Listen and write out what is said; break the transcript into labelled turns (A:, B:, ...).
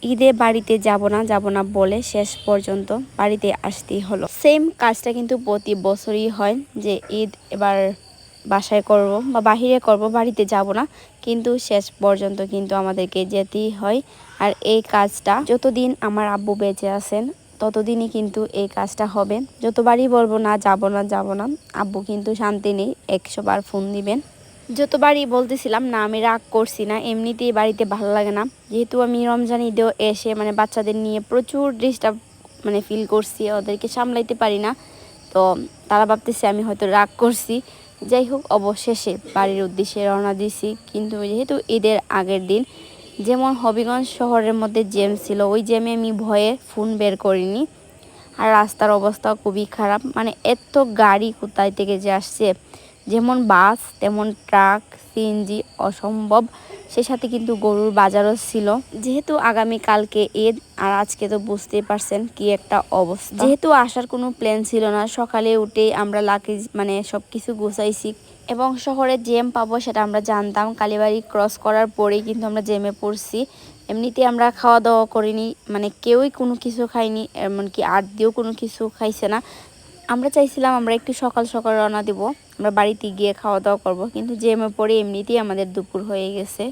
A: ঈদে বাড়িতে যাব না বলে শেষ পর্যন্ত বাড়িতে আসতেই হলো। সেম কাজটা কিন্তু প্রতি বছরই হয় যে ঈদ এবার বাসায় করব বা বাহিরে করব, বাড়িতে যাব না, কিন্তু শেষ পর্যন্ত কিন্তু আমাদেরকে যেতেই হয়। আর এই কাজটা যতদিন আমার আব্বু বেঁচে আছেন ততদিনই কিন্তু এই কাজটা হবে। যতবারই বলবো না যাব না যাব না, আব্বু কিন্তু শান্তি নেই, 100 বার ফোন দিবেন। যতবারই বলতেছিলাম না, আমি রাগ করছি না, এমনিতেই বাড়িতে ভালো লাগে না। যেহেতু আমি রমজান ঈদেও এসে বাচ্চাদের নিয়ে প্রচুর ডিস্টার্ব ফিল করছি, ওদেরকে সামলাইতে পারি না। তো তারা ভাবতেছে আমি হয়তো রাগ করছি। যাই হোক, অবশেষে বাড়ির উদ্দেশ্যে রওনা দিছি। কিন্তু যেহেতু ঈদের আগের দিন যেমন হবিগঞ্জ শহরের মধ্যে জ্যাম ছিল, ওই জ্যামে আমি ভয়ে ফোন বের করিনি। আর রাস্তার অবস্থা খুবই খারাপ, এত গাড়ি কোথায় থেকে যে আসছে, যেমন বাস তেমন ট্রাক, সিএনজি, অসম্ভব। সে সাথে কিন্তু গরুর বাজারও ছিল। যেহেতু আগামী কালকে ঈদ, আর আজকে তো বুঝতেই পারছেন কি একটা অবস্থা। যেহেতু আসার কোনো প্ল্যান ছিল না, সকালে উঠেই আমরা লাগেজ সব কিছু গুছাইছি। এবং শহরে জ্যাম পাবো সেটা আমরা জানতাম, কালীবাড়ি ক্রস করার পরেই কিন্তু আমরা জ্যামে পড়ছি। এমনিতে আমরা খাওয়া দাওয়া করিনি, কেউই কোনো কিছু খাইনি, এমনকি দিয়েও কোনো কিছু খাইছে না। আমরা চাইছিলাম আমরা একটু সকাল সকাল রওনা দিব, আমরা বাড়িতে গিয়ে খাওয়া দাওয়া করব, কিন্তু জ্যামে পড়ে এমনিতেই আমাদের দুপুর হয়ে গেছে।